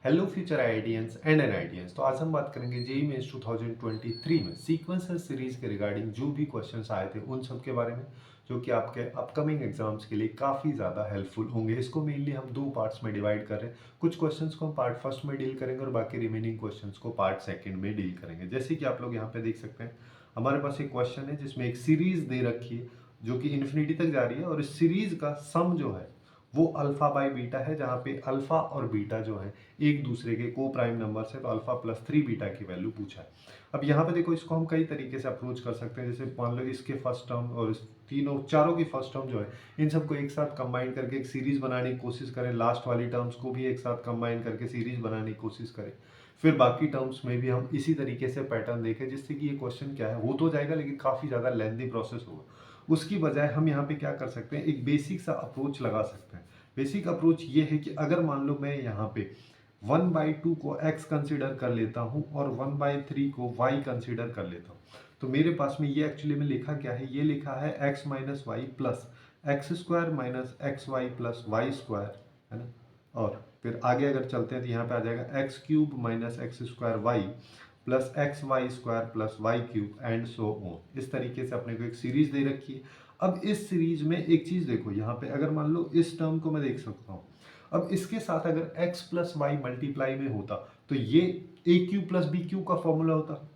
Hello future IITians and NITians. तो आज हम बात करेंगे जेई मेंस 2023 में सीक्वेंसर सीरीज के रिगार्डिंग जो भी क्वेश्चंस आए थे उन सब के बारे में, जो कि आपके अपकमिंग एग्जाम्स के लिए काफ़ी ज़्यादा हेल्पफुल होंगे। इसको मेनली हम दो पार्ट्स में डिवाइड कर रहे हैं। कुछ क्वेश्चंस को हम पार्ट फर्स्ट में डील करेंगे और बाकी रिमेनिंग क्वेश्चंस को पार्ट सेकेंड में डील करेंगे। जैसे कि आप लोग यहाँ पे देख सकते हैं, हमारे पास एक क्वेश्चन है जिसमें एक सीरीज दे रखी है जो कि इन्फिनिटी तक जा रही है और इस सीरीज का सम जो है वो अल्फा बाई बीटा है, जहाँ पे अल्फा और बीटा जो है एक दूसरे के को प्राइम नंबर से, तो अल्फा प्लस 3 बीटा की वैल्यू पूछा है। अब यहाँ पे देखो, इसको हम कई तरीके से अप्रोच कर सकते हैं। जैसे मान लो इसके फर्स्ट टर्म और इस तीनों चारों की फर्स्ट टर्म जो है, इन सबको एक साथ कंबाइन करके एक सीरीज बनाने की कोशिश करें। लास्ट वाली टर्म्स को भी एक साथ कंबाइन करके सीरीज बनाने की कोशिश करें। फिर बाकी टर्म्स में भी हम इसी तरीके से पैटर्न देखें, जिससे कि ये क्वेश्चन क्या है हो तो जाएगा, लेकिन काफ़ी ज़्यादा लेंथी प्रोसेस होगा। उसकी बजाय हम यहाँ पे क्या कर सकते हैं, एक बेसिक सा अप्रोच लगा सकते हैं। बेसिक अप्रोच ये है कि अगर मान लो मैं यहाँ पे 1/2 को x कंसिडर कर लेता हूँ और 1/3 को y कंसिडर कर लेता हूँ, तो मेरे पास में ये एक्चुअली में लिखा क्या है, ये लिखा है x minus y plus x square minus x y plus y square, है ना। और फिर आगे अगर चलते हैं तो यहाँ पे आ जाएगा x cube minus x square y plus x y square plus y cube and so on. इस तरीके से अपने को एक सीरीज दे रखी है। अब इस सीरीज में एक चीज देखो, यहाँ पे अगर मान लो इस टर्म को मैं देख सकता हूँ, अब इसके साथ अगर x प्लस वाई मल्टीप्लाई में होता तो ये ए क्यू प्लस बी क्यू का फॉर्मूला होता।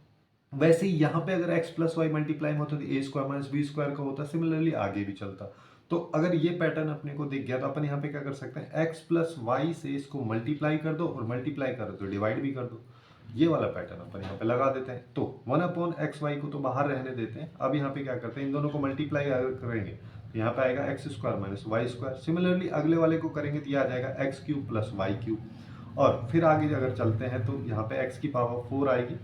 वैसे ही यहाँ पे अगर x प्लस वाई मल्टीप्लाई में होता तो ए स्क्वायर माइनस बी स्क्वायर का होता। सिमिलरली आगे भी चलता। तो अगर ये पैटर्न अपने को दिख गया तो अपन यहाँ पे क्या कर सकते हैं, x प्लस वाई से इसको मल्टीप्लाई कर दो और मल्टीप्लाई करो तो डिवाइड भी कर दो। ये वाला पैटर्न अपन यहाँ पे लगा देते हैं। तो 1/x y को तो बाहर रहने देते हैं। अब यहाँ पे क्या करते हैं, इन दोनों को मल्टीप्लाई अगर करेंगे तो यहाँ पे आएगा x square minus y square. Similarly अगले वाले को करेंगे तो ये आ जाएगा x cube plus y cube. और फिर आगे अगर चलते हैं तो यहाँ पे एक्स की पावर 4 आएगी,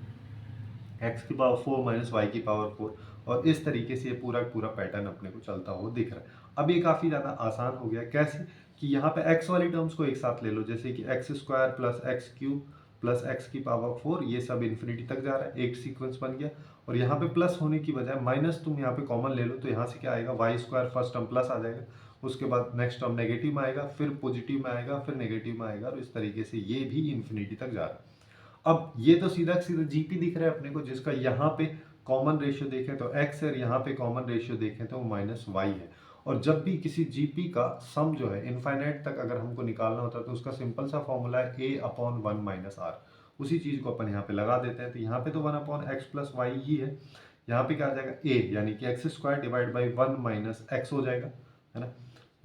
एक्स की पावर 4 माइनस वाई की पावर 4। और इस तरीके से ये पूरा पूरा पैटर्न अपने को चलता हुआ दिख रहा है। अब ये काफ़ी ज़्यादा आसान हो गया। कैसे कि यहाँ पे एक्स वाली टर्म्स को एक साथ ले लो, जैसे कि x square plus x cube plus x की पावर 4, ये सब इन्फिनिटी तक जा रहा है, एक सीक्वेंस बन गया। और यहाँ पे प्लस होने की बजाय माइनस तुम यहाँ पे कॉमन ले लो, तो यहाँ से क्या आएगा, Y square first term plus आ जाएगा, उसके बाद नेक्स्ट टर्म नेगेटिव में आएगा, फिर पॉजिटिव में आएगा, फिर नेगेटिव में आएगा, और इस तरीके से ये भी इन्फिनिटी तक जा रहा है। अब ये तो सीधा सीधा जीपी दिख रहा है अपने को, जिसका यहाँ पे कॉमन रेशियो देखें तो x है और यहाँ पे कॉमन रेशियो देखें तो माइनस वाई है। और जब भी किसी जीपी का सम जो है इनफाइनाइट तक अगर हमको निकालना होता है तो उसका सिंपल सा फॉर्मूला है a/1 माइनस आर। उसी चीज को अपन यहाँ पे लगा देते हैं। तो यहाँ पे तो 1/x प्लस वाई ही है। यहाँ पे क्या आ जाएगा, a यानी कि x square divide by 1 minus x हो जाएगा, है ना।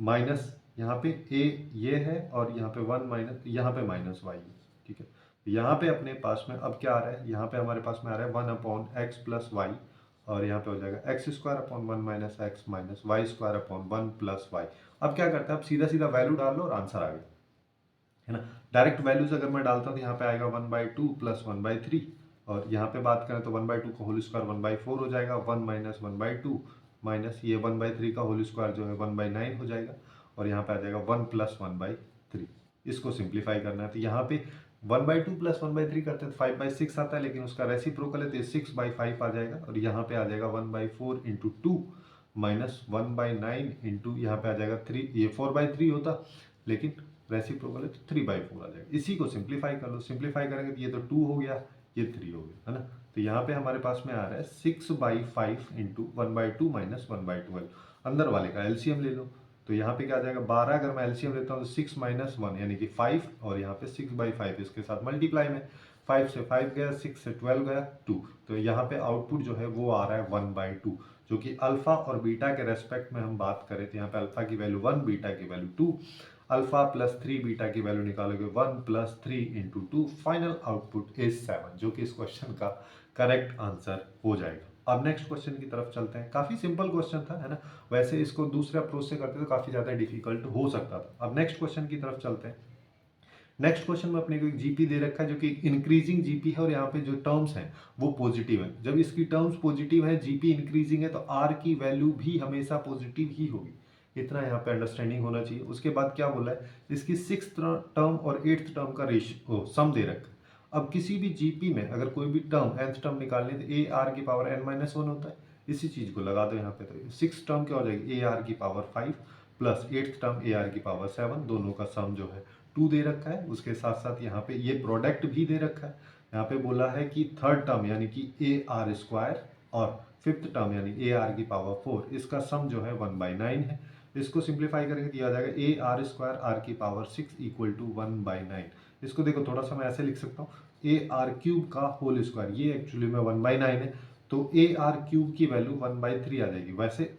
माइनस यहाँ पे a ये है और यहाँ पे 1 माइनस, यहाँ पे माइनस वाई है, ठीक है। यहाँ पे अपने पास में अब क्या आ रहा है, यहाँ पे हमारे पास में आ रहा है 1/x प्लस वाई, और यहाँ पे हो जाएगा x square upon 1 minus x minus y square upon 1 plus y. अब क्या करता है, अब सीधा सीधा वैल्यू डाल लो और आंसर आ गया, है ना। डायरेक्ट वैल्यूज अगर मैं डालता हूँ तो यहाँ पे आएगा 1/2 प्लस 1/3। और यहाँ पे बात करें तो 1/2 का होल स्क्वायर 1/4 हो जाएगा, 1 माइनस 1/2 माइनस ये 1/3 का होल स्क्वायर जो है 1/9 हो जाएगा। और यहाँ पे आ जाएगा 1 प्लस 1/3। इसको सिंप्लीफाई करना है तो यहाँ पे 1/2 प्लस 1/3 करते हैं तो 5/6 आता है, लेकिन उसका रेसिप्रोकल है तो 6/5 आ जाएगा। और यहाँ पे आ जाएगा 1/4 इंटू 2 माइनस 1/9 इंटू यहाँ पे आ जाएगा 3, ये 4/3 होता, लेकिन रेसिप्रोकल है तो 3/4 आ जाएगा। इसी को सिंप्लीफाई कर लो, सिंप्लीफाई करेंगे तो ये तो 2 हो गया, ये 3 हो गया, है ना। तो यहाँ पे हमारे पास में आ रहा है 6/5 इंटू 1/2 माइनस 1/12। अंदर वाले का एलसीएम ले लो, तो यहाँ पे क्या आ जाएगा 12। अगर मैं एलसीएम लेता हूँ तो 6 माइनस 1 यानी कि 5, और यहाँ पे 6/5 इसके साथ मल्टीप्लाई में 5 से 5 गया, 6 से 12 गया 2। तो यहाँ पे आउटपुट जो है वो आ रहा है 1/2, जो कि अल्फा और बीटा के रेस्पेक्ट में हम बात करें तो यहाँ पे अल्फा की वैल्यू 1, बीटा की वैल्यू 2। अल्फा प्लस 3 बीटा की वैल्यू निकालोगे 1 plus 3 into 2, final output is 7, जो कि इस क्वेश्चन का करेक्ट आंसर हो जाएगा। अब नेक्स्ट क्वेश्चन की तरफ चलते हैं। काफी सिंपल क्वेश्चन था, है ना। वैसे इसको दूसरे अप्रोच से करते तो काफी ज्यादा डिफिकल्ट हो सकता था। अब नेक्स्ट क्वेश्चन की तरफ चलते हैं। नेक्स्ट क्वेश्चन में अपने को एक जीपी दे रखा है जो कि इंक्रीजिंग जीपी है, और यहाँ पे जो टर्म्स हैं वो पॉजिटिव है। जब इसकी टर्म्स पॉजिटिव है, जीपी इंक्रीजिंग है, तो आर की वैल्यू भी हमेशा पॉजिटिव ही होगी। इतना यहाँ पे अंडरस्टैंडिंग होना चाहिए। उसके बाद क्या बोला है, इसकी 6th टर्म और 8th टर्म का रेशियो सम दे रखा है। अब किसी भी जीपी में अगर कोई भी टर्म nth टर्म निकालनी है तो ए आर की पावर n-1 होता है। इसी चीज को लगा दो यहाँ पे, तो 6th टर्म क्या हो जाएगी, ए आर की power 5 plus 8th term A R की पावर 7, दोनों का सम जो है 2 दे रखा है, उसके साथ साथ यहाँ पे ये प्रोडक्ट भी दे रखा है। यहाँ पे बोला है कि थर्ड टर्म यानी कि ए आर स्क्वायर और फिफ्थ टर्म यानी ए आर की पावर 4, इसका सम जो है 1/9 है। इसको सिंप्लीफाई करके दिया जाएगा ए आर स्क्वायर आर की पावर 6 इक्वल टू 1/9। इसको देखो थोड़ा सा मैं ऐसे लिख सकता हूँ, ए आर क्यूब का होल स्क्वायर, ये एक्चुअली में 1/9 है, तो ए आर क्यूब की वैल्यू 1/3 आ जाएगी। वैसे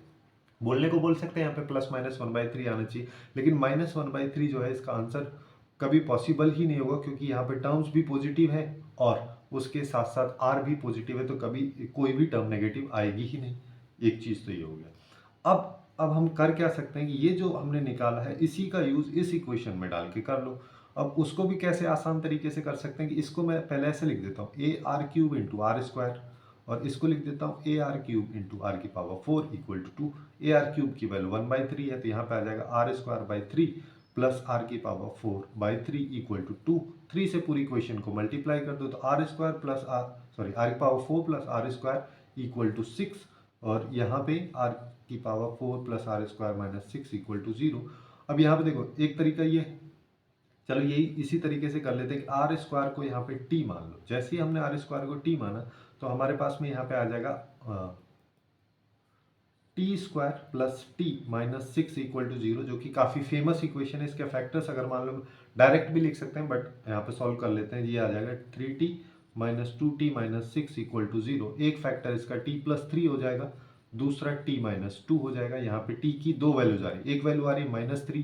बोलने को बोल सकते हैं यहाँ पे प्लस माइनस 1/3 आना चाहिए, लेकिन -1/3 जो है इसका आंसर कभी पॉसिबल ही नहीं होगा, क्योंकि यहाँ पे टर्म्स भी पॉजिटिव है और उसके साथ साथ आर भी पॉजिटिव है, तो कभी कोई भी टर्म नेगेटिव आएगी ही नहीं। एक चीज़ तो ये हो गया। अब हम कर क्या सकते हैं कि ये जो हमने निकाला है इसी का यूज़ इस इक्वेशन में डाल के कर लो। अब उसको भी कैसे आसान तरीके से कर सकते हैं कि इसको मैं पहले ऐसे लिख देता हूँ, A R cube into R square, और इसको लिख देता हूँ A R cube into R की power 4 equal to 2। A R cube की वैल्यू 1/3 है, तो यहाँ पे आ जाएगा R square by 3 plus are की पावर 4/3 इक्वल टू 2। 3 से पूरी इक्वेशन को मल्टीप्लाई कर दो तो आर स्क्वायर प्लस आर की power 4 plus r square equal to 6, और यहाँ पे आर की power 4 plus r square minus 6 equal to 0। अब यहाँ पे देखो एक तरीका ये, चलो यही इसी तरीके से कर लेते हैं कि आर स्क्वायर को यहाँ पे टी मान लो। जैसे ही हमने आर स्क्वायर को टी माना तो हमारे पास में यहाँ पे आ जाएगा t square plus t minus 6 equal to 0, जो कि काफ़ी फेमस इक्वेशन है। इसके फैक्टर्स अगर मान लो डायरेक्ट भी लिख सकते हैं, बट यहाँ पे सॉल्व कर लेते हैं। ये आ जाएगा 3t minus 2t minus 6 equal to 0। एक फैक्टर इसका t प्लस 3 हो जाएगा, दूसरा t माइनस 2 हो जाएगा। यहाँ पे t की दो वैल्यूज आ रही है, एक वैल्यू आ रही है -3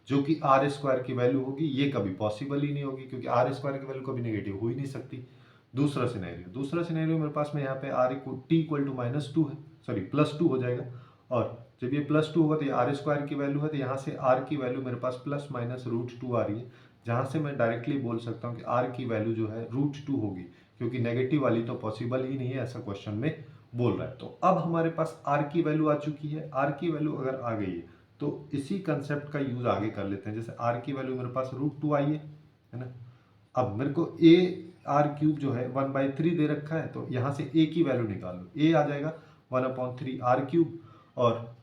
जो कि आर स्क्वायर की वैल्यू होगी। ये कभी पॉसिबल ही नहीं होगी, क्योंकि आर स्क्वायर की वैल्यू कभी नेगेटिव हो ही नहीं सकती। दूसरा सिनेरियो मेरे पास में यहाँ पे आर टी इक्वल टू -2 है, सॉरी +2 हो जाएगा। और जब ये +2 होगा तो ये आर स्क्वायर की वैल्यू है, तो यहाँ से आर की वैल्यू मेरे पास प्लस माइनस √2 आ रही है, जहाँ से मैं डायरेक्टली बोल सकता हूँ कि आर की वैल्यू जो है √2 होगी, क्योंकि नेगेटिव वाली तो पॉसिबल ही नहीं है, ऐसा क्वेश्चन में बोल रहा है। तो अब हमारे पास आर की वैल्यू आ चुकी है। आर की वैल्यू अगर आ गई है तो इसी कंसेप्ट का यूज आगे कर लेते हैं। जैसे आर की वैल्यू मेरे पास √2 आई है ना। अब मेरे को ए आर क्यूब जो है 1/3 दे रखा है, तो यहाँ से ए की वैल्यू निकाल लो। ए आ जाएगा 1/3 आर क्यूब, और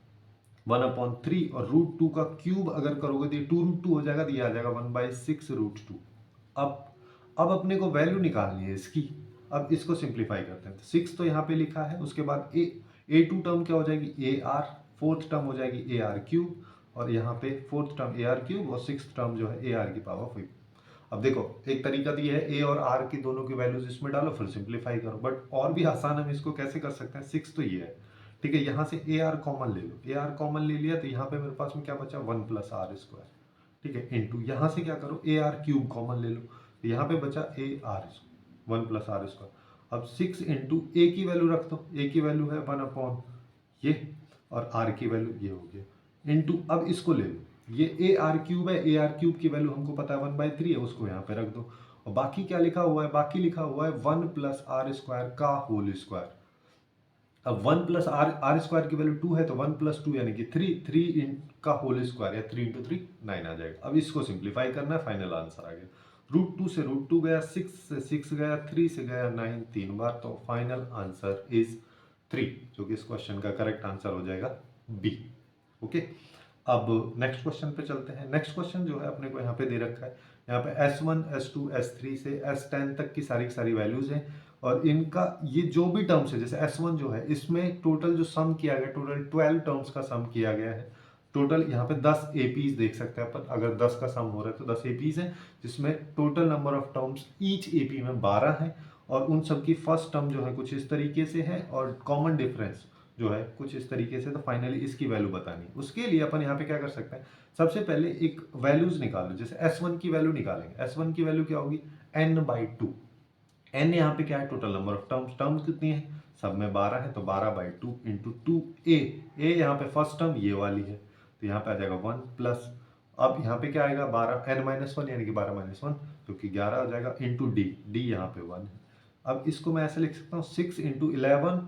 1/3 और √2 का क्यूब अगर करोगे तो ये 2√2 हो जाएगा, तो ये आ जाएगा 1/6 √2। अब अपने को वैल्यू निकालनी है इसकी। अब इसको सिंप्लीफाई करते हैं, तो 6 तो यहाँ पे लिखा है, उसके बाद ए2 टर्म क्या हो जाएगी, ए आर, फोर्थ टर्म हो जाएगी ए आर क्यूब, और यहाँ पे फोर्थ टर्म ए आर क्यूब, और सिक्स टर्म जो है ए आर की पावर 5। अब देखो एक तरीका तो ये है, ए और आर की दोनों की वैल्यूज इसमें डालो फिर सिंप्लीफाई करो, बट और भी आसान हम इसको कैसे कर सकते हैं। 6 तो ये है, ठीक है, यहाँ से ए आर कॉमन ले लो। ए आर कॉमन ले लिया तो यहाँ पे मेरे पास में क्या बचा, 1 प्लस आर स्क्वायर, ठीक है, इंटू यहाँ से क्या करो, ए आर क्यूब कॉमन ले लो, तो यहाँ पे बचा a r 1 plus r square. अब 6 इंटू ए की वैल्यू रख दो, ए की वैल्यू है 1 ये, और आर की वैल्यू ये हो गया, इंटू अब इसको ले लो, ये ए आर क्यूब है, ए आर क्यूब की वैल्यू हमको पता है 1/3 है, उसको यहाँ पे रख दो। और बाकी क्या लिखा हुआ है, बाकी लिखा हुआ है 1 प्लस आर स्क्वायर का होल स्क्वायर। अब 1 प्लस आर स्क्वायर की वैल्यू 2 है, तो 1 प्लस 2 यानी कि 3 का होल स्क्वायर, या 3 × 3 9 आ जाएगा। अब इसको सिंप्लीफाई करना है, फाइनल आंसर आ गया। √2 से √2 गया, 6 से 6 गया, 3 से गया 9 3 बार, तो फाइनल आंसर इज 3, जो कि इस क्वेश्चन का करेक्ट आंसर हो जाएगा बी। ओके, अब नेक्स्ट क्वेश्चन पे चलते हैं। नेक्स्ट क्वेश्चन जो है अपने को यहाँ पे दे रखा है, यहाँ पे S1 S2 S3 से S10 तक की सारी वैल्यूज हैं, और इनका ये जो भी टर्म्स है, जैसे S1 जो है इसमें टोटल जो सम किया गया, टोटल 12 टर्म्स का सम किया गया है। टोटल यहाँ पे 10 एपीज देख सकते हैं अपन, अगर 10 का सम हो रहा है तो 10 एपीज हैं, जिसमें total number of terms each AP में 12 है, और उन सब की फर्स्ट टर्म जो है कुछ इस तरीके से है, और कॉमन डिफरेंस जो है कुछ इस तरीके से। तो फाइनली इसकी वैल्यू बतानी है। उसके लिए अपन यहाँ पे क्या कर सकते हैं, सबसे पहले एक वैल्यूज निकालो। जैसे S1 की वैल्यू निकालेंगे, S1 की वैल्यू क्या होगी, n/2। n यहाँ पे क्या है, total number of terms, terms कितनी है, सब में 12 है, तो 12/2 इंटू 2a। a यहाँ पे फर्स्ट टर्म ये वाली है, तो यहाँ पे आ जाएगा 1 प्लस, अब यहाँ पे क्या आएगा 12 n-1 यानी कि 12-1 जो कि 11 हो जाएगा, इंटू d यहाँ पे 1 है। अब इसको मैं ऐसे लिख सकता हूँ 6 इंटू 11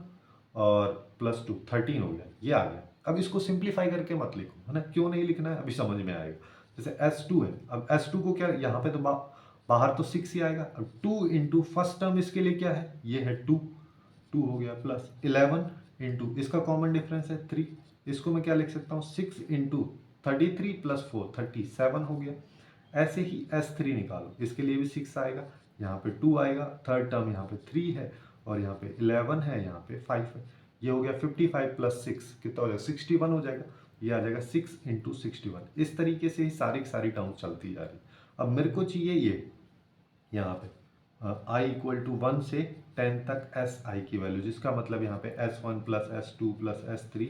और प्लस 2 13 हो गया, ये आ गया। अब इसको सिंप्लीफाई करके मत लिखो, है ना, क्यों नहीं लिखना है अभी समझ में आएगा। जैसे S2 है, अब S2 को क्या, यहाँ पे तो बाहर तो 6 ही आएगा। अब 2 इंटू फर्स्ट टर्म इसके लिए क्या है, ये है 2 हो गया, प्लस 11 इंटू इसका कॉमन डिफरेंस है 3, इसको मैं क्या लिख सकता हूँ 6 इंटू 33 प्लस 4 37 हो गया। ऐसे ही S3 निकालो, इसके लिए भी 6 आएगा, यहाँ पे 2 आएगा, थर्ड टर्म यहाँ पे 3 है और यहाँ पे 11 है, यहाँ पे 5 है। ये हो गया 55 प्लस 6 कितना हो जाएगा 61 हो जाएगा। ये आ जाएगा 6 इंटू 61। इस तरीके से ही सारी की सारी टर्म्स चलती जा रही। अब मेरे को चाहिए ये यहाँ पे i इक्वल टू 1 से 10 तक एस आई की वैल्यू, जिसका मतलब यहाँ पे S1 plus S2 plus S3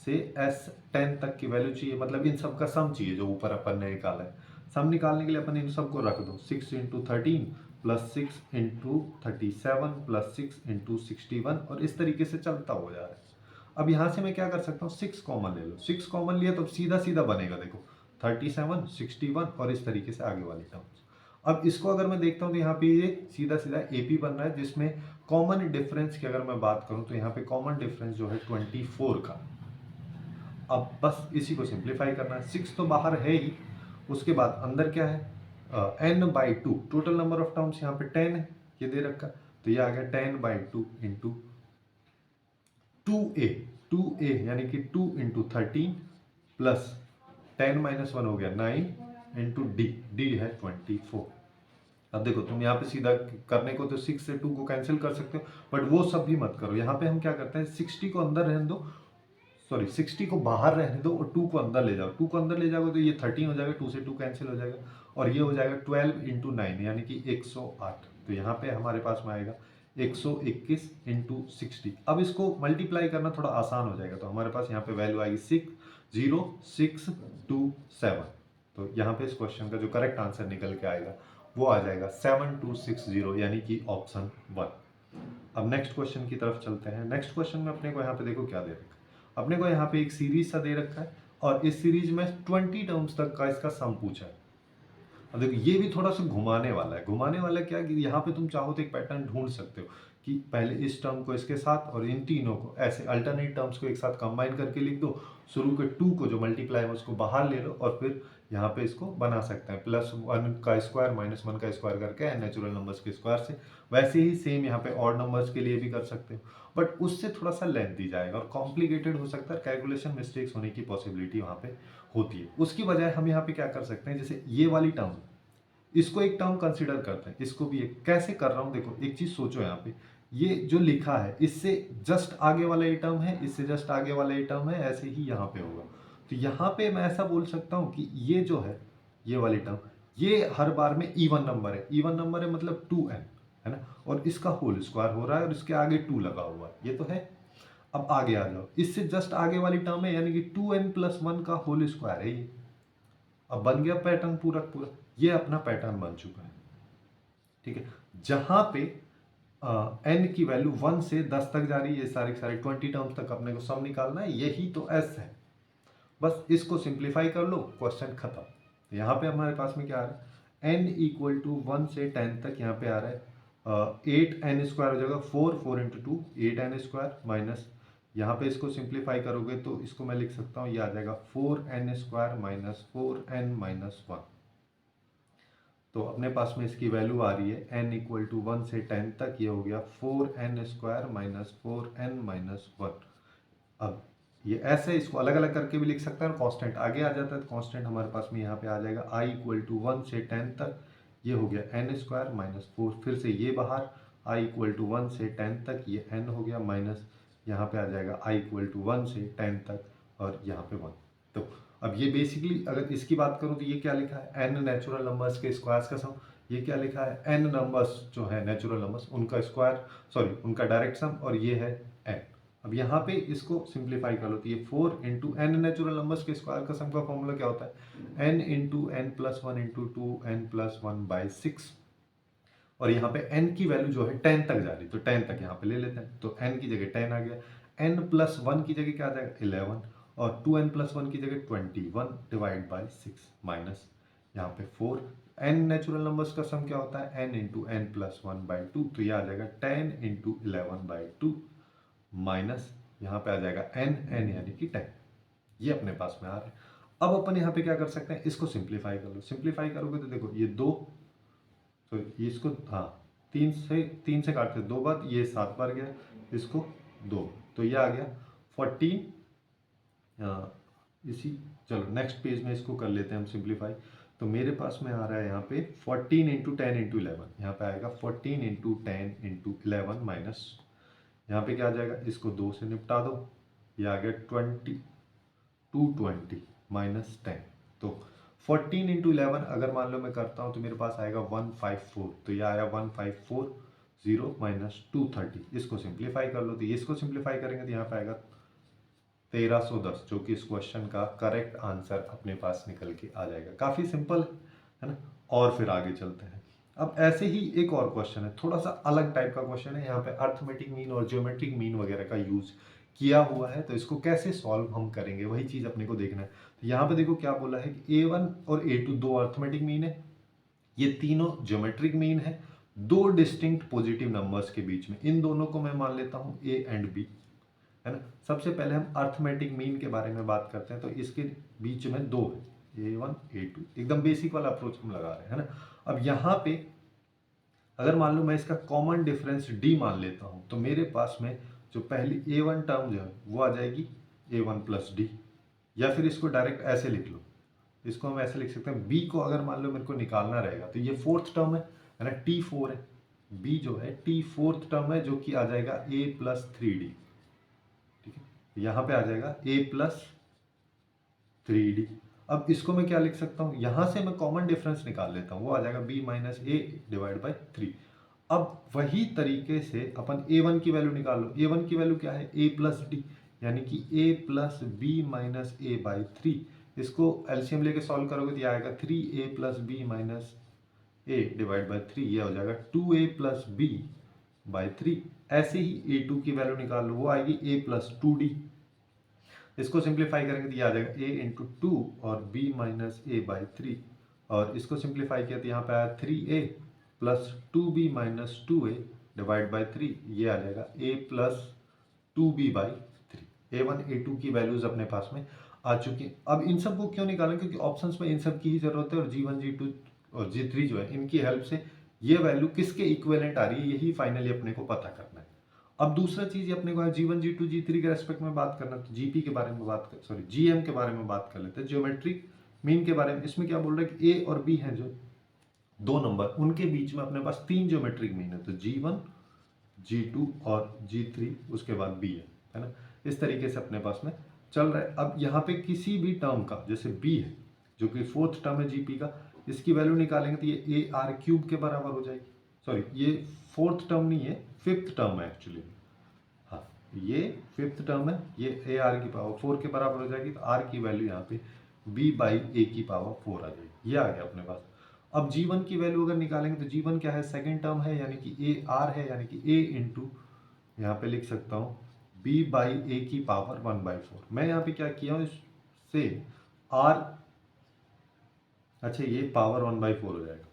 से S10 तक की वैल्यू चाहिए। मतलब इन सब का सम चाहिए जो ऊपर अपन ने निकाला है। सम निकालने के लिए अपन इन सबको रख दो, 6 into 13 plus 6 into 37 plus 6 into 61 और इस तरीके से चलता हो जा रहा है। अब यहाँ से मैं क्या कर सकता हूँ, 6 कॉमन ले लो। 6 कॉमन लिया तो सीधा सीधा बनेगा, देखो 37 61 और इस तरीके से आगे वाली टर्म्स। अब इसको अगर मैं देखता हूँ तो यहाँ पे ये सीधा सीधा AP बन रहा है, जिसमें कॉमन डिफरेंस की अगर मैं बात करूँ तो यहाँ पे कॉमन डिफरेंस जो है 24 का। अब बस इसी को सिंप्लीफाई करना है। 6 तो बाहर है ही, उसके बाद अंदर क्या है n/2। Total number of terms यहाँ पे 10 है, ये दे रखा, तो ये आ गया 10/2 इंटू 2a यानी कि 2 इंटू 13 प्लस 10 माइनस 1 हो गया 9 इंटू डी है 24। अब देखो तुम यहाँ पे सीधा करने को तो 6 से 2 को कैंसिल कर सकते हो, बट वो सब भी मत करो। यहाँ पे हम क्या करते हैं, 60 को अंदर रहने दो, सॉरी 60 को बाहर रहने दो और 2 को अंदर ले जाओ। 2 को अंदर ले जाओगे तो ये 13 हो जाएगा, 2 से 2 कैंसिल हो जाएगा और ये हो जाएगा 12 इंटू 9 यानी कि 108। तो यहाँ पे हमारे पास में आएगा 121 इंटू 60। अब इसको मल्टीप्लाई करना थोड़ा आसान हो जाएगा, तो हमारे पास यहाँ पे वैल्यू आएगी 60627। तो यहाँ पे इस क्वेश्चन का जो करेक्ट आंसर निकल के आएगा वो आ जाएगा 7260 यानी कि ऑप्शन 1। अब नेक्स्ट क्वेश्चन की तरफ चलते हैं। नेक्स्ट क्वेश्चन में अपने को यहाँ पे देखो क्या दे रखा है, अपने को यहाँ पे एक सीरीज सा दे रखा है और इस सीरीज में 20 टर्म्स तक का इसका सम पूछा है। अब देखो ये भी थोड़ा सा घुमाने वाला है। घुमाने वाला क्या कि यहाँ पे तुम चाहो तो एक पैटर्न ढूंढ सकते हो कि पहले इस टर्म को इसके साथ और इन तीनों को ऐसे अल्टरनेट टर्म्स को एक साथ कंबाइन करके लिख दो। शुरू के 2 को जो मल्टीप्लाई है उसको बाहर ले लो और फिर यहाँ पे इसको बना सकते हैं +1 का स्क्वायर -1 का स्क्वायर करके नेचुरल नंबर्स के स्क्वायर से। वैसे ही सेम यहाँ पे ऑड नंबर्स के लिए भी कर सकते हो, बट उससे थोड़ा सा लेंथी जाएगा और कॉम्प्लिकेटेड हो सकता है, कैलकुलेशन मिस्टेक्स होने की पॉसिबिलिटी वहाँ पे होती है। उसकी बजाय हम यहाँ पे क्या कर सकते हैं, जैसे ये वाली टर्म, इसको एक टर्म कंसीडर करते हैं, इसको भी एक कैसे कर रहा हूँ देखो, एक चीज सोचो यहाँ पे, ये जो लिखा है इससे जस्ट आगे वाला ये टर्म है, इससे जस्ट आगे वाला ये टर्म है, ऐसे ही यहाँ पे होगा। तो यहाँ पे मैं ऐसा बोल सकता हूँ कि ये जो है ये वाली टर्म, ये हर बार में इवन नंबर है। इवन नंबर है मतलब 2n है ना, और इसका होल स्क्वायर हो रहा है और इसके आगे 2 लगा हुआ है, ये तो है। अब आगे आ जाओ, इससे जस्ट आगे वाली टर्म है यानी कि 2n + 1 का होल स्क्वायर है ये। अब बन गया पैटर्न पूरा पूरा, ये अपना पैटर्न बन चुका है। ठीक है, जहां पे n की वैल्यू 1 से 10 तक जा रही है, ये सारे 20 टर्म्स तक अपने को सम निकालना है, यही तो s है। बस इसको सिंप्लीफाई कर लो, क्वेश्चन खत्म। यहाँ पे हमारे पास में क्या आ रहा है, n इक्वल टू 1 से 10 तक यहाँ पे आ रहा है 8n स्क्वायर हो जाएगा, 4 इंटू 2 8n स्क्वायर माइनस, यहाँ पे इसको सिंप्लीफाई करोगे तो इसको मैं लिख सकता हूँ, ये आ जाएगा 4n square minus 4n minus 1। तो अपने पास में इसकी वैल्यू आ रही है n इक्वल टू 1 से 10 तक, ये हो गया 4n square minus 4n minus 1। अब ये ऐसे इसको अलग अलग करके भी लिख सकते हैं और कांस्टेंट आगे आ जाता है, तो कांस्टेंट हमारे पास में यहाँ पे आ जाएगा i इक्वल टू 1 से 10 तक, ये हो गया n स्क्वायर माइनस 4, फिर से ये बाहर i इक्वल टू 1 से 10 तक, ये n हो गया माइनस, यहाँ पे आ जाएगा i इक्वल टू 1 से 10 तक और यहाँ पे 1। तो अब ये बेसिकली अगर इसकी बात करूँ तो ये क्या लिखा है, n नेचुरल नंबर्स के स्क्वायर्स का सम। ये क्या लिखा है, n नंबर्स जो है नेचुरल नंबर्स उनका स्क्वायर, सॉरी उनका डायरेक्ट सम, और ये है n। अब यहाँ पे इसको सिंप्लीफाई कर लो तो ये 4 इंटू n नेचुरल नंबर्स के स्क्वायर का सम का फॉर्मूला क्या होता है, n into n plus 1 into 2n plus 1/6। और यहाँ पे n की वैल्यू जो है 10 तक जा रही, तो 10 तक यहाँ पे ले लेते हैं, तो n की जगह 10 आ गया, n प्लस 1 की जगह क्या आ जाएगा 11 और 2n प्लस 1 की जगह 21 डिवाइड बाई 6 माइनस यहाँ पे 4। n नेचुरल नंबर्स का सम क्या होता है, n इंटू n प्लस 1/2, तो ये आ जाएगा 10 इंटू 11/2 माइनस यहाँ पे आ जाएगा n यानी कि 10। ये अपने पास में आ रहा है। अब अपन यहाँ पे क्या कर सकते हैं, इसको सिंप्लीफाई कर लो। सिंप्लीफाई करोगे तो देखो ये 2, तो ये इसको हाँ 3 से काटते 2 बार, ये 7 बार गया, इसको 2, तो ये आ गया 14। इसी चलो नेक्स्ट पेज में इसको कर लेते हैं हम सिंप्लीफाई। तो मेरे पास में आ रहा है यहाँ पे 14 इंटू 10 इंटू 11, यहाँ पे आएगा 14 इंटू 10 इंटू 11 माइनस, यहाँ पे क्या आ जाएगा, इसको 2 से निपटा दो, ये आ गया 220 माइनस 10। तो 14 इंटू 11 अगर मान लो मैं करता हूँ तो मेरे पास आएगा 154, तो ये आया 1540 माइनस 230। इसको सिंप्लीफाई कर लो, तो इसको सिंप्लीफाई करेंगे तो यहाँ पे आएगा 1310, जो कि इस क्वेश्चन का करेक्ट आंसर अपने पास निकल के आ जाएगा। काफ़ी सिंपल है ना। और फिर आगे चलते हैं। अब ऐसे ही एक और क्वेश्चन है, थोड़ा सा अलग टाइप का क्वेश्चन है। यहाँ पे अर्थमेटिक मीन और ज्योमेट्रिक मीन वगैरह का यूज किया हुआ है, तो इसको कैसे सॉल्व हम करेंगे वही चीज़ अपने को देखना है। तो यहाँ पे देखो क्या बोला है कि A1 और A2 दो अर्थमेटिक मीन है, ये तीनों ज्योमेट्रिक मीन है, दो डिस्टिंक्ट पॉजिटिव नंबर्स के बीच में। इन दोनों को मैं मान लेता हूँ A एंड B, है ना। सबसे पहले हम अर्थमेटिक मीन के बारे में बात करते हैं। तो इसके बीच में दो है, A1 A2, एकदम बेसिक वाला अप्रोच हम लगा रहे हैं, है ना। अब यहाँ पे अगर मान लो मैं इसका कॉमन डिफरेंस D मान लेता हूँ, तो मेरे पास में जो पहली A1 टर्म जो है वो आ जाएगी A1 प्लस D, या फिर इसको डायरेक्ट ऐसे लिख लो, इसको हम ऐसे लिख सकते हैं। B को अगर मान लो मेरे को निकालना रहेगा तो ये फोर्थ टर्म है ना, T4 है। B जो है T फोर्थ टर्म है, जो कि आ जाएगा A प्लस 3D, ठीक है। यहाँ पे आ जाएगा A प्लस 3D। अब इसको मैं क्या लिख सकता हूँ, यहाँ से मैं कॉमन डिफरेंस निकाल लेता हूँ, वो आ जाएगा B minus a divide by 3। अब वही तरीके से अपन A1 की वैल्यू निकाल लो। A1 की वैल्यू क्या है, A प्लस डी, यानी कि A plus b minus a by 3। इसको एलसीएम लेके सॉल्व करोगे तो ये आएगा 3A plus b minus a divide by 3, ये हो जाएगा 2A प्लस बी बाई 3। ऐसे ही A2 की वैल्यू निकाल लो, वो आएगी A प्लस 2D। इसको सिंप्लीफाई करेंगे तो ये आ जाएगा A इंटू 2 और B माइनस ए बाई 3, और इसको सिंप्लीफाई किया तो यहाँ पे आया 3A plus 2B minus 2A divide by 3, ये आ जाएगा A plus 2B by 3। A1 A2 की वैल्यूज अपने पास में आ चुकी हैं। अब इन सब को क्यों निकालें, क्योंकि ऑप्शंस में इन सब की ही जरूरत है, और G1 G2 और G3 जो है इनकी हेल्प से ये वैल्यू किसके इक्विवेलेंट आ रही है, यही फाइनली अपने को पता करना है। अब दूसरा चीज अपने को है G1 G2 G3 के रेस्पेक्ट में बात करना, तो GP के बारे में बात कर, सॉरी GM के बारे में बात कर लेते हैं, ज्योमेट्रिक मीन के बारे में। इसमें क्या बोल रहा है कि A और B हैं जो दो नंबर, उनके बीच में अपने पास तीन ज्योमेट्रिक मीन है, तो G1 G2 और G3, उसके बाद B है ना। इस तरीके से अपने पास में चल रहा है। अब यहाँ पे किसी भी टर्म का, जैसे B है जो कि फोर्थ टर्म है GP का, इसकी वैल्यू निकालेंगे तो ये AR क्यूब के बराबर हो जाएगी। सॉरी, ये फोर्थ टर्म नहीं है, फिफ्थ टर्म है एक्चुअली। हाँ, ये फिफ्थ टर्म है, ये AR की पावर 4 के बराबर हो जाएगी, तो R की वैल्यू यहाँ पे B बाई A की पावर 4 आ जाएगी। ये आ गया अपने पास। अब G1 की वैल्यू अगर निकालेंगे तो G1 क्या है, सेकेंड टर्म है, यानी कि AR है, यानी कि A इंटू, यहाँ पे लिख सकता हूँ B बाई A की पावर 1/4। मैं यहाँ पे क्या किया हूँ, इससे R, अच्छा ये पावर 1/4 हो जाएगा।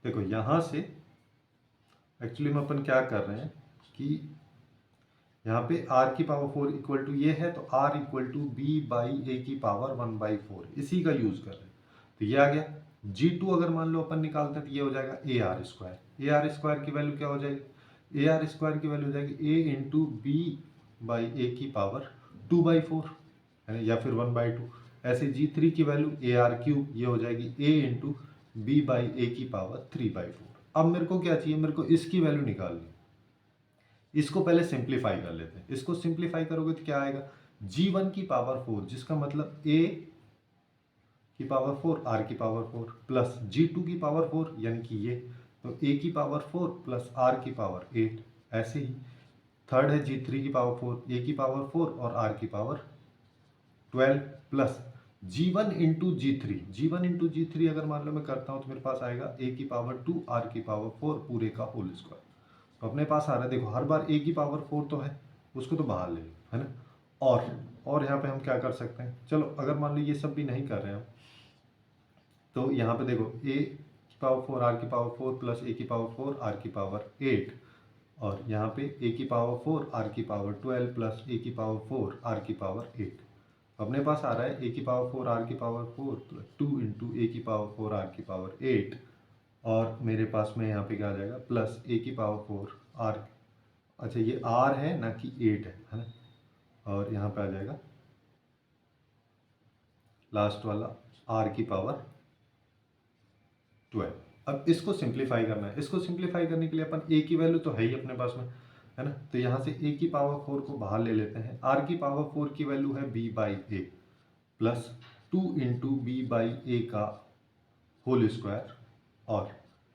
देखो यहाँ से एक्चुअली में अपन क्या कर रहे हैं कि यहाँ पे R की पावर 4 इक्वल टू ये है, तो R equal to B by A की पावर 1/4, इसी का यूज कर रहे हैं। तो ये आ गया। G2 अगर मान लो अपन निकालते हैं तो ये हो जाएगा AR स्क्वायर। AR स्क्वायर की वैल्यू क्या हो जाएगी, AR स्क्वायर की वैल्यू हो जाएगी A into B by A की पावर 2/4, है ना, या फिर 1/2। ऐसे G3 की वैल्यू AR क्यूब, ये हो जाएगी A into B by A की पावर 3/4। अब मेरे को क्या चाहिए, मेरे को इसकी वैल्यू निकालनी। इसको पहले सिंप्लीफाई कर लेते हैं। इसको सिंप्लीफाई करोगे तो क्या आएगा, G1 की पावर 4, जिसका मतलब A की पावर 4 R की पावर 4 प्लस G2 की पावर 4, यानी कि ये, तो A की पावर 4 प्लस R की पावर 8। ऐसे ही थर्ड है G3 की पावर 4, A की पावर 4 और R की power 12 plus G1 into G3। G1 into G3 अगर मान लो मैं करता हूँ तो मेरे पास आएगा A की पावर 2 R की पावर 4 पूरे का होल स्क्वायर। तो अपने पास आ रहा है, देखो हर बार A की पावर 4 तो है, उसको तो बाहर ले लो, है ना। और यहाँ पे हम क्या कर सकते हैं, चलो अगर मान लो ये सब भी नहीं कर रहे हैं हम, तो यहाँ पे देखो A की पावर 4 R की पावर 4 प्लस A की पावर 4 R की पावर 8, और यहाँ पे A की पावर 4 R की पावर 12 प्लस A की पावर 4 R की पावर 8। अपने पास आ रहा है A की पावर 4 R की पावर 4 प्लस 2 इंटू A की पावर 4 R की पावर 8, और मेरे पास में यहाँ पे क्या आ जाएगा, प्लस A की पावर 4 R, अच्छा ये R है ना कि 8 है ना, और यहाँ पे आ जाएगा लास्ट वाला R की पावर 12। अब इसको सिंप्लीफाई करना है। इसको सिंप्लीफाई करने के लिए अपन a की वैल्यू तो है ही अपने पास में, है ना, तो यहाँ से a की पावर 4 को बाहर ले लेते हैं। r की पावर 4 की वैल्यू है b by A plus 2 into B by A का होल स्क्वायर, और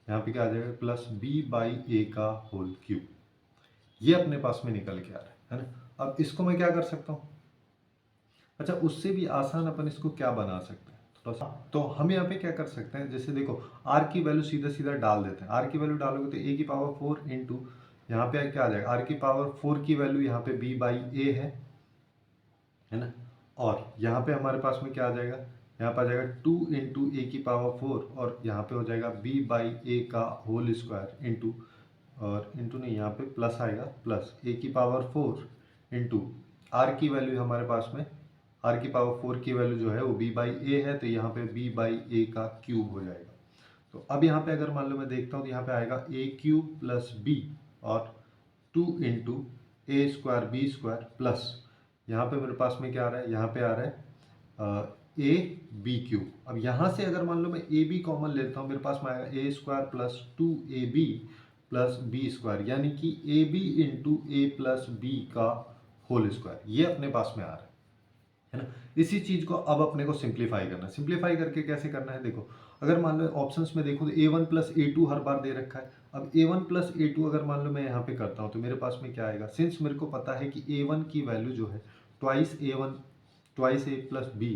यहाँ पे क्या आ जाएगा प्लस b बाई ए का होल क्यूब। ये अपने पास में निकल के आ रहा है ना। अब इसको मैं क्या कर सकता हूँ, अच्छा उससे भी आसान अपन इसको क्या बना सकते हैं थोड़ा सा, तो हम यहाँ पे क्या कर सकते हैं, जैसे देखो r की वैल्यू सीधा सीधा डाल देते हैं। r की वैल्यू डालोगे तो a की पावर 4 इंटू यहाँ पे क्या आ जाएगा, r की पावर 4 की वैल्यू यहाँ पे b बाई ए है ना, और यहाँ पे हमारे पास में क्या आ जाएगा, यहाँ पे आ जाएगा 2 इंटू ए की पावर 4, और यहाँ पे हो जाएगा b बाई ए का होल स्क्वायर इंटू, और इंटू नहीं यहाँ पे प्लस आएगा, प्लस a की पावर 4 इंटू r की वैल्यू हमारे पास में, r की पावर 4 की वैल्यू जो है वो b बाई ए है, तो यहाँ पे b बाई ए का क्यूब हो जाएगा। तो अब यहाँ पे अगर मान लो मैं देखता हूँ तो यहाँ पे आएगा a क्यूब प्लस b, और 2 इंटू ए स्क्वायर बी स्क्वायर प्लस, यहाँ पे मेरे पास में क्या आ रहा है, यहाँ पे आ रहा है ए बी क्यूब। अब यहाँ से अगर मान लो मैं ए बी कॉमन लेता हूँ, मेरे पास में आएगा A square plus 2ab plus B square, यानी कि A B into A plus B का होल स्क्वायर, ये अपने पास में आ रहा है ना। इसी चीज को अब अपने को सिंप्लीफाई करना है। सिंप्लीफाई करके कैसे करना है, देखो अगर मान लो ऑप्शंस में देखो तो a1 प्लस ए2 हर बार दे रखा है। अब a1 प्लस ए2 अगर मान लो मैं यहाँ पे करता हूँ तो मेरे पास में क्या आएगा, सिंस मेरे को पता है कि a1 की वैल्यू जो है twice a1 twice a plus b,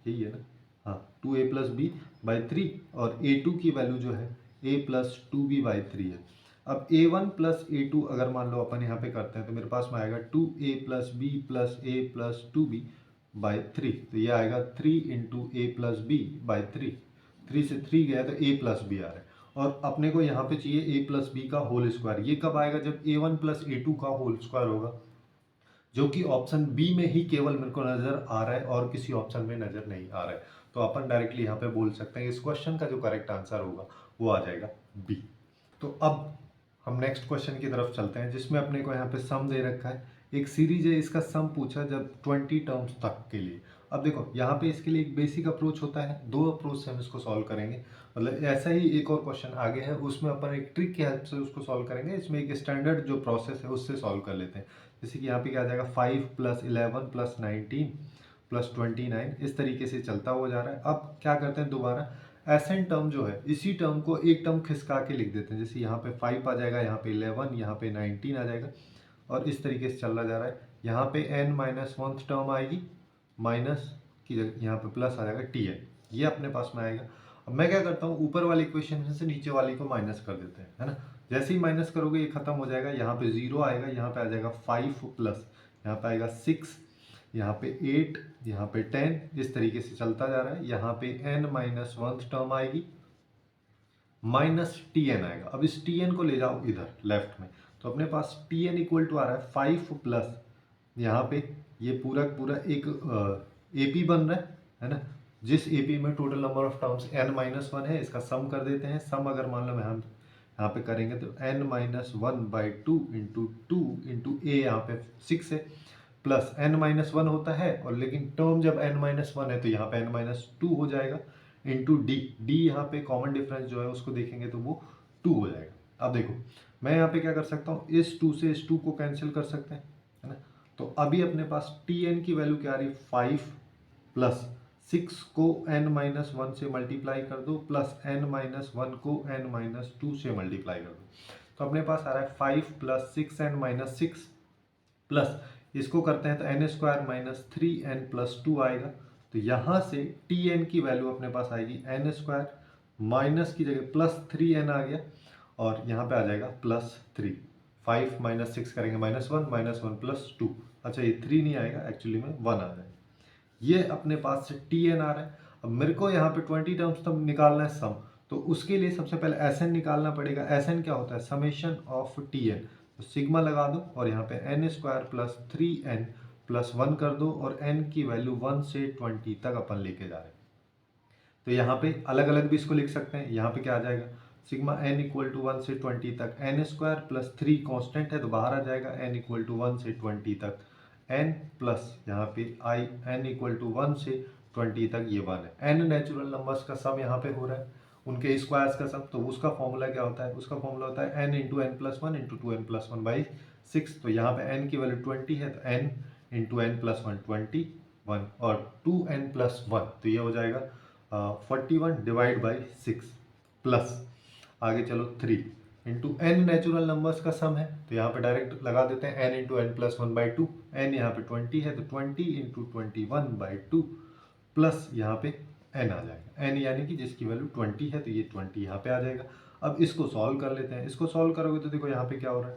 यही है ना, हाँ 2a प्लस बी बाई 3, और a2 की वैल्यू जो है a प्लस 2b बाई 3 है। अब a1 प्लस ए2 अगर मान लो अपन यहाँ पे करते हैं तो मेरे पास में आएगा 2a plus b plus a plus 2b by 3, तो ये आएगा 3 into A plus b by 3, 3 से 3 गया तो a प्लस बी आ रहा है, और अपने को यहाँ पे चाहिए a प्लस बी का होल स्क्वायर। ये कब आएगा, जब a1 प्लस ए2 का होल स्क्वायर होगा, जो कि ऑप्शन बी में ही केवल मेरे को नजर आ रहा है और किसी ऑप्शन में नजर नहीं आ रहा है। तो अपन डायरेक्टली यहाँ पे बोल सकते हैं इस क्वेश्चन का जो करेक्ट आंसर होगा वो आ जाएगा बी। तो अब हम नेक्स्ट क्वेश्चन की तरफ चलते हैं, जिसमें अपने को यहाँ पे सम दे रखा है। एक सीरीज है, इसका सम पूछा जब 20 टर्म्स तक के लिए। अब देखो यहाँ पे इसके लिए एक बेसिक अप्रोच होता है, दो अप्रोच से हम इसको सॉल्व करेंगे। मतलब ऐसा ही एक और क्वेश्चन आगे है, उसमें अपन एक ट्रिक की हेल्प से उसको सॉल्व करेंगे। इसमें एक स्टैंडर्ड जो प्रोसेस है उससे सॉल्व कर लेते हैं। जैसे कि यहाँ पे क्या आ जाएगा 5 प्लस 11 प्लस 19 प्लस 29, इस तरीके से चलता हुआ जा रहा है। अब क्या करते हैं, दोबारा एसेंट टर्म जो है इसी टर्म को एक टर्म खिसका के लिख देते हैं। जैसे यहाँ पे 5 आ जाएगा, यहाँ पे 11, यहाँ पे 19 आ जाएगा, और इस तरीके से चला जा रहा है। यहाँ पे n माइनस 1 टर्म आएगी, माइनस की जगह यहाँ पे प्लस आ जाएगा tn, ये अपने पास में आएगा। अब मैं क्या करता हूँ, ऊपर वाली इक्वेशन से नीचे वाली को माइनस कर देते हैं, है ना। जैसे ही माइनस करोगे ये खत्म हो जाएगा, यहाँ पे 0 आएगा, यहाँ पे आ जाएगा 5 प्लस, यहाँ पे आएगा 6, यहाँ पे 8, यहाँ पे 10, इस तरीके से चलता जा रहा है। यहाँ पे n माइनस 1 टर्म आएगी, माइनस tn आएगा। अब इस tn को ले जाओ इधर लेफ्ट में, तो अपने पास tn इक्वल टू आ रहा है 5 प्लस, यहाँ पे ये पूरा पूरा एक AP बन रहा है ना। जिस AP में total number of terms n minus 1 है, इसका सम कर देते हैं। सम अगर मान लो मैं हम यहाँ पे करेंगे तो n minus 1 by 2 into a, यहाँ पे 6 है, प्लस n माइनस 1 होता है, और लेकिन टर्म जब n माइनस 1 है तो यहाँ पे n माइनस 2 हो जाएगा, इंटू d यहाँ पे कॉमन डिफरेंस जो है उसको देखेंगे तो वो 2 हो जाएगा। अब देखो मैं यहाँ पे क्या कर सकता हूँ, इस 2 से इस 2 को कैंसिल कर सकते हैं, है ना। तो अभी अपने पास tn की वैल्यू क्या आ रही, 5 प्लस 6 को n माइनस 1 से मल्टीप्लाई कर दो, प्लस n माइनस 1 को n माइनस 2 से मल्टीप्लाई कर दो। तो अपने पास आ रहा है 5 प्लस 6n माइनस 6, प्लस इसको करते हैं तो n square minus 3n plus 2 आएगा। तो यहाँ से tn की वैल्यू अपने पास आएगी n स्क्वायर, माइनस की जगह प्लस 3n आ गया, और यहाँ पे आ जाएगा प्लस 3। 5 माइनस 6 करेंगे माइनस 1 प्लस 2, अच्छा ये 3 नहीं आएगा, एक्चुअली में 1 आ जाएगा। ये अपने पास से tn आ रहा है। अब मेरे को यहाँ पे 20 टर्म्स तक निकालना है सम, तो उसके लिए सबसे पहले Sn निकालना पड़ेगा। Sn क्या होता है, समेशन ऑफ tn, तो सिग्मा लगा दो, और यहाँ पे n square plus 3n plus 1 कर दो, और n की वैल्यू 1 से 20 तक अपन लेके जा रहे हैं। तो यहाँ पे अलग अलग भी इसको लिख सकते हैं। यहाँ पे क्या आ जाएगा, सिग्मा n इक्वल टू 1 से 20 तक n स्क्वायर प्लस 3 कॉन्स्टेंट है तो बाहर आ जाएगा, n इक्वल टू 1 से 20 तक n प्लस यहाँ पे n इक्वल टू 1 से 20 तक ये 1 है। n नेचुरल नंबर्स का सम यहाँ पे हो रहा है, उनके स्क्वायर्स का सम, तो उसका फॉर्मूला क्या होता है, उसका फॉर्मूला होता है n into n plus one into two n plus one by six. तो यहाँ पे n की वैल्यू 20 है, तो n into n plus one 21 और 2n प्लस वन, तो ये हो जाएगा 41 डिवाइड बाई सिक्स प्लस आगे चलो 3 इंटू एन नेचुरल नंबर्स का सम है, तो यहाँ पे डायरेक्ट लगा देते हैं n into n plus one by two. N यहाँ पे 20 है, तो 20 इंटू 21 बाई टू प्लस यहाँ पे n आ जाएगा, n यानी कि जिसकी वैल्यू 20 है, तो ये 20 यहाँ पे आ जाएगा। अब इसको सॉल्व कर लेते हैं। इसको सॉल्व करोगे तो देखो यहाँ पे क्या हो रहा है,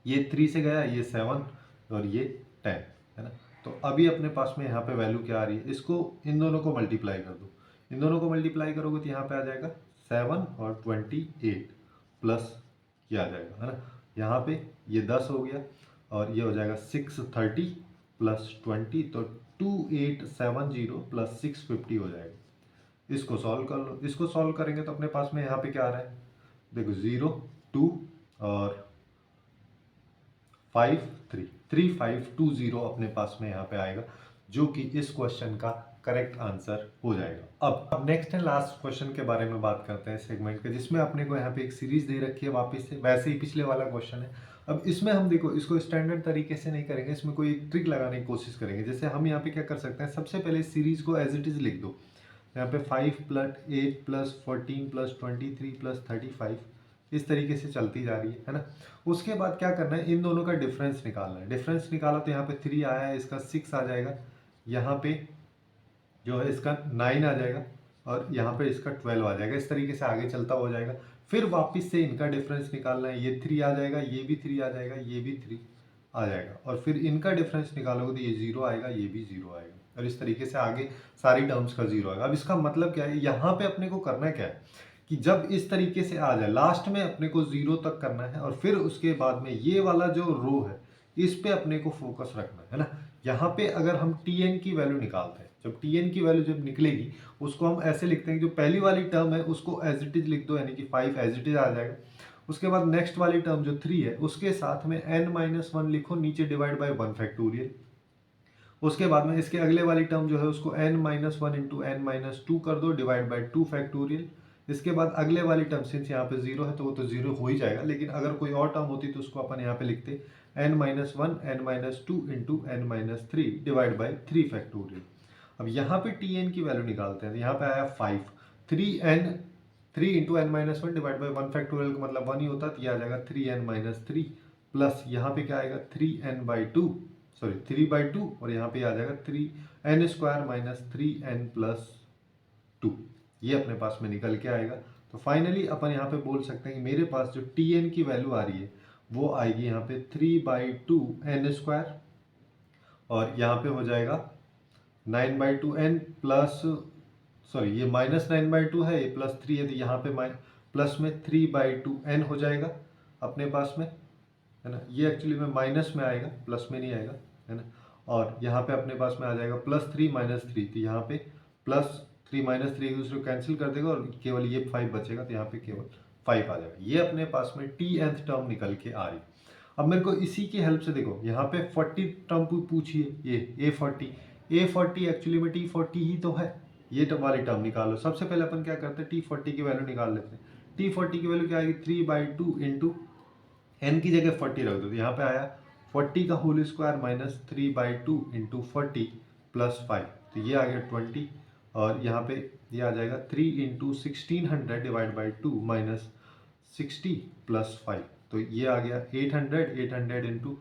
ये 3 से गया, ये 7 और ये 10 है ना। तो अभी अपने पास में यहाँ पे वैल्यू क्या आ रही है, इसको इन दोनों को मल्टीप्लाई कर दो। इन दोनों को मल्टीप्लाई करोगे तो यहाँ पे आ जाएगा 7 और 28 प्लस ये आ जाएगा, है ना। यहाँ पे ये 10 हो गया और ये हो जाएगा 630 प्लस 20, तो 2870 प्लस 650 हो जाएगा। इसको सॉल्व कर लो। इसको सॉल्व करेंगे तो अपने पास में यहाँ पे क्या आ रहा है, देखो 0 2 और 5 3 3520 अपने पास में यहाँ पे आएगा, जो कि इस क्वेश्चन का करेक्ट आंसर हो जाएगा। अब नेक्स्ट एंड लास्ट क्वेश्चन के बारे में बात करते हैं सेगमेंट के, जिसमें अपने को यहाँ पे एक सीरीज दे रखी है वापस से, वैसे ही पिछले वाला क्वेश्चन है। अब इसमें हम देखो इसको स्टैंडर्ड तरीके से नहीं करेंगे, इसमें कोई ट्रिक लगाने की कोशिश करेंगे। जैसे हम यहाँ पे क्या कर सकते हैं, सबसे पहले सीरीज को एज इट इज लिख दो। यहाँ पे 5 प्लस 8 प्लस 14 प्लस 23 प्लस 35 इस तरीके से चलती जा रही है ना। उसके बाद क्या करना है, इन दोनों का डिफरेंस निकालना है। डिफरेंस निकाला तो यहाँ पे 3 आया है, इसका 6 आ जाएगा, यहाँ पे जो है इसका 9 आ जाएगा और यहाँ पे इसका 12 आ जाएगा। इस तरीके से आगे चलता हो जाएगा। फिर वापस से इनका डिफरेंस निकालना है, ये 3 आ जाएगा, ये भी 3 आ जाएगा, ये भी 3 आ जाएगा और फिर इनका डिफरेंस निकालोगे तो ये 0 आएगा, ये भी 0 आएगा और इस तरीके से आगे सारी टर्म्स का 0 आएगा। अब इसका मतलब क्या है, यहाँ पे अपने को करना क्या है कि जब इस तरीके से आ जाए लास्ट में अपने को 0 तक करना है और फिर उसके बाद में ये वाला जो रो है इस पे अपने को फोकस रखना है ना। यहाँ पे अगर हम tn की वैल्यू निकालते हैं, जब tn की वैल्यू जब निकलेगी उसको हम ऐसे लिखते हैं कि जो पहली वाली टर्म है उसको एज इट इज लिख दो, यानी कि 5 एज इट इज आ जाएगा। उसके बाद नेक्स्ट वाली टर्म जो 3 है उसके साथ में n-1 लिखो, नीचे डिवाइड बाय 1 फैक्टोरियल। उसके बाद में इसके अगले वाली टर्म जो है उसको n-1 इंटू n-2 कर दो, डिवाइड बाय 2 फैक्टोरियल। इसके बाद अगले वाली टर्म, सिंस यहाँ पे 0 है तो वो तो 0 हो ही जाएगा, लेकिन अगर कोई और टर्म होती तो उसको अपन यहाँ पे लिखते n-1 n-2 into n-3 divide by 3 factorial. अब यहाँ पे tn की वैल्यू निकालते हैं, तो यहाँ पे आया 5, 3 into n-1 divide by 1 factorial का मतलब 1 ही होता है, तो ये आ जाएगा 3n-3 प्लस यहाँ पे क्या आएगा 3n/2 सॉरी 3/2 और यहाँ पे आ जाएगा 3n² माइनस 3n प्लस 2, ये अपने पास में निकल के आएगा। तो फाइनली अपन यहाँ पे बोल सकते हैं कि मेरे पास जो tn की वैल्यू आ रही है वो आएगी यहाँ पे 3/2 n² और यहाँ पे हो जाएगा 9/2 n प्लस सॉरी ये -9/2 है, ये +3 है, तो यहाँ पे प्लस में 3/2 n हो जाएगा अपने पास में, है ना। ये एक्चुअली में माइनस में आएगा, प्लस में नहीं आएगा, है ना। और यहाँ पे अपने पास में आ जाएगा +3 -3, तो यहाँ पे +3 -3 एक दूसरे को कैंसिल कर देगा और केवल ये 5 बचेगा, तो यहाँ पे केवल 5 आ जाएगा। ये अपने पास में tnth टर्म निकल के आ रही। अब मेरे को इसी की हेल्प से देखो यहाँ पे 40 टर्म पूछी है, ये A40 एक्चुअली में T40 ही तो है, ये वाली टर्म निकालो। सबसे पहले अपन क्या करते हैं, T40 की वैल्यू निकाल लेते हैं। T40 की वैल्यू क्या आएगी 3/2 इंटू n की जगह 40 रख दो, तो यहाँ पे आया 40 का whole square minus 3/2 into 40 plus 5, तो ये आ गया 20 और यहाँ पे ये आ जाएगा 3 into 1600 divide by 2 minus 60 plus 5, तो ये आ गया 800 इंटू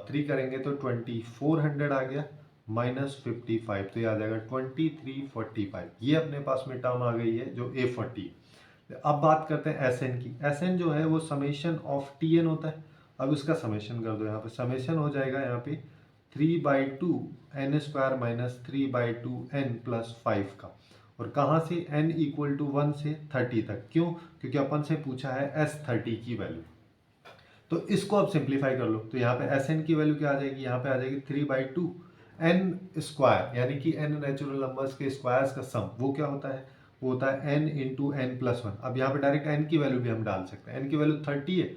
3 करेंगे तो 2400 आ गया माइनस 55, तो ये आ जाएगा 2345। ये अपने पास में टर्म आ गई है जो A40। अब बात करते हैं Sn की। Sn जो है वो समेशन ऑफ Tn होता है। अब इसका समेशन कर दो, यहाँ पे समेशन हो जाएगा यहाँ पे 3/2 n² माइनस 3/2 n प्लस 5 का, और कहाँ से n इक्वल टू 1 से 30 तक। क्यों? क्योंकि अपन से पूछा है S30 की वैल्यू। तो इसको अब सिंप्लीफाई कर लो, तो यहाँ पे Sn की वैल्यू क्या आ जाएगी, यहाँ पे आ जाएगी 3/2 n² यानी कि n नेचुरल नंबर्स के स्क्वायर्स का सम, वो क्या होता है, वो होता है n इंटू n प्लस 1। अब यहाँ पे डायरेक्ट n की वैल्यू भी हम डाल सकते हैं, n की वैल्यू 30 है,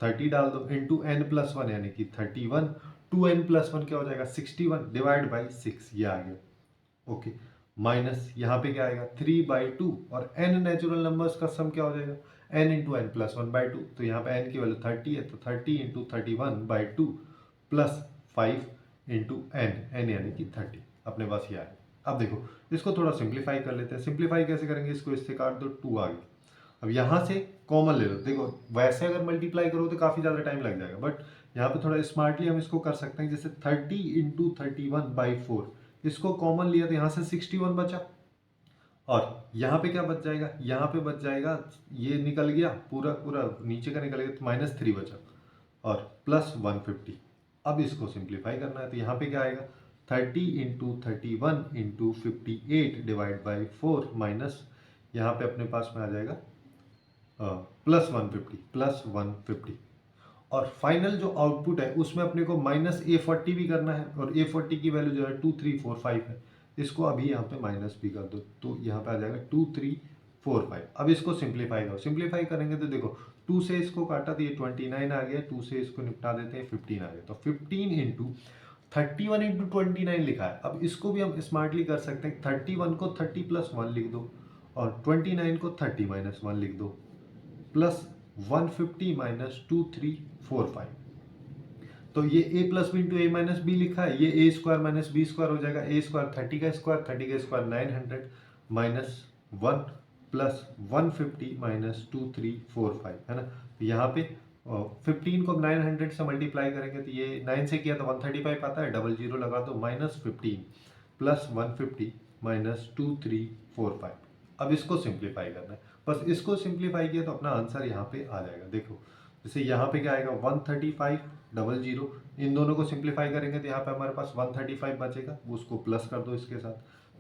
30 डाल दो इंटू n प्लस 1 यानी कि 31, 2n प्लस 1 क्या हो जाएगा 61 डिवाइड बाई 6, ये आ गया। ओके, माइनस यहाँ पे क्या आएगा 3/2 और n नेचुरल नंबर्स का सम क्या हो जाएगा n इंटू एन प्लस 1/2। तो यहाँ पे n की वैल्यू 30 है तो 30 इंटू 31/2 प्लस 5 इंटू n यानी कि 30 अपने पास ये आएगा। अब देखो इसको थोड़ा सिंप्लीफाई कर लेते हैं। सिंप्लीफाई कैसे करेंगे, इसको इससे काट दो 2 आ गया। अब यहाँ से कॉमन ले लो। देखो वैसे अगर मल्टीप्लाई करो तो काफ़ी ज़्यादा टाइम लग जाएगा, बट यहाँ पे थोड़ा स्मार्टली हम इसको कर सकते हैं। जैसे 30 इंटू 31/4 इसको कॉमन लिया तो यहाँ से 61 बचा और यहाँ पे क्या बच जाएगा, यहाँ पे बच जाएगा, ये निकल गया पूरा पूरा नीचे का निकल गया तो -3 बचा और प्लस 150। अब इसको सिंप्लीफाई करना है तो यहाँ पे क्या आएगा 30 into 31 into 58 divide by 4 minus यहाँ पे अपने पास में आ जाएगा +150 और फाइनल जो आउटपुट है उसमें अपने को -A40 भी करना है और A40 की वैल्यू जो है 2345 है। इसको अभी यहाँ पे माइनस भी कर दो तो यहाँ पे आ जाएगा 2345। अब इसको सिंप्लीफाई करो। सिंप्लीफाई करेंगे तो देखो 2 से इसको काटा तो ये 29 आ गया, 2 से इसको निपटा देते हैं 15 आ गया। तो 15 इंटू 31 इंटू 29 लिखा है। अब इसको भी हम स्मार्टली कर सकते हैं। 31 को 30 + 1 लिख दो और 29 को 30 - 1 लिख दो प्लस 150 - 2345। तो ये a plus b into a minus b लिखा है, ये a square minus b square हो जाएगा। a स्क्वायर 30 का स्क्वायर, 30 का स्क्वायर 900 माइनस 1 प्लस 150 माइनस 2345 है ना। तो यहाँ पे 15 को 900 से मल्टीप्लाई करेंगे तो ये 9 से किया तो 135 आता है, डबल जीरो लगा दो -15 प्लस 150 माइनस 2345। अब इसको सिंप्लीफाई करना है, बस इसको सिंप्लीफाई किया तो अपना आंसर यहाँ पे आ जाएगा। देखो जैसे यहाँ पे क्या आएगा 135 डबल जीरो, इन दोनों को सिंप्लीफाई करेंगे तो यहाँ पे हमारे पास 135 बचेगा, उसको प्लस कर दो इसके साथ।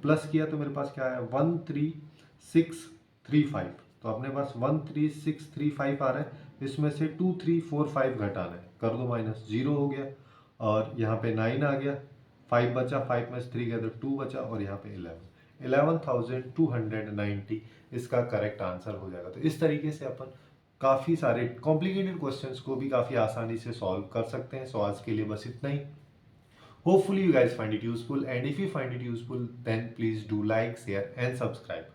प्लस किया तो मेरे पास क्या आया 13635। तो अपने पास 13635 आ रहा है, इसमें से 2345 घटाना है, कर दो माइनस, 0 हो गया और यहाँ पे 9 आ गया, 5 बचा, 5 में से 3 गया तो 2 बचा और यहाँ पे 11,290 इसका करेक्ट आंसर हो जाएगा। तो इस तरीके से अपन काफ़ी सारे कॉम्प्लिकेटेड क्वेश्चंस को भी काफ़ी आसानी से सॉल्व कर सकते हैं। सो आज के लिए बस इतना ही। Hopefully you guys find it useful, and if you find it useful then please do like, share and subscribe.